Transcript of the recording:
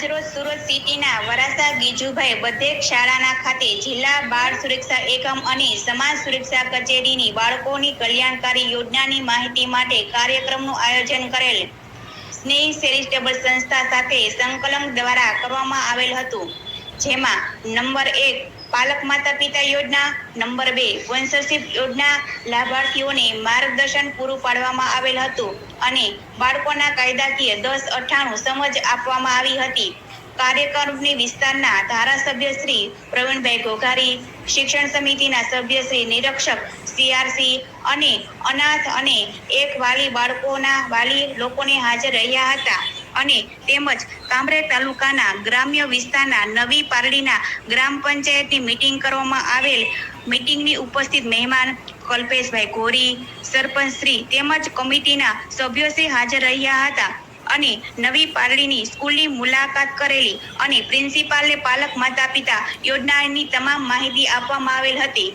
આજરોજ સુરત સિટીના વરાસા ગીજુભાઈ બધેક શાળાના ખાતે જિલ્લા બાળ સુરક્ષા એકમ અને સમાજ સુરક્ષા કચેરીની બાળકોની કલ્યાણકારી યોજનાની માહિતી માટે કાર્યક્રમનું આયોજન કરેલ સ્નેહ ચેરિટેબલ સંસ્થા સાથે સંકલન દ્વારા કરવામાં આવેલ હતું, જેમાં નંબર 1 પાલક માતા પિતા યોજના, નંબર 2 સ્પોન્સરશિપ યોજના લાભાર્થીઓને માર્ગદર્શન પૂરું પાડવામાં આવેલ હતું અને બાળકોના કાયદાકીય 1098 સમજ આપવામાં આવી હતી। કાર્યક્રમની વિસ્તારના ધારાસભ્ય શ્રી પ્રવીણભાઈ ઘોઘારી, શિક્ષણ સમિતિના સભ્ય શ્રી નિરીક્ષક CRC અને અનાથ અને એક વાલી બાળકોના વાલી લોકોને હાજર રહ્યા હતા અને તેમજ કામરેજ તાલુકાના ગ્રામ્ય વિસ્તારના નવી પારડીના ગ્રામ પંચાયતની મીટિંગ કરવામાં આવેલ। મીટિંગની ઉપસ્થિત મહેમાન કલ્પેશભાઈ ગોરી, સરપંચ શ્રી તેમજ કમિટીના સભ્યોશ્રી હાજર રહ્યા હતા અને નવી પારડીની સ્કૂલની મુલાકાત કરેલી અને પ્રિન્સિપાલને પાલક માતા પિતા યોજનાની તમામ માહિતી આપવામાં આવેલ હતી।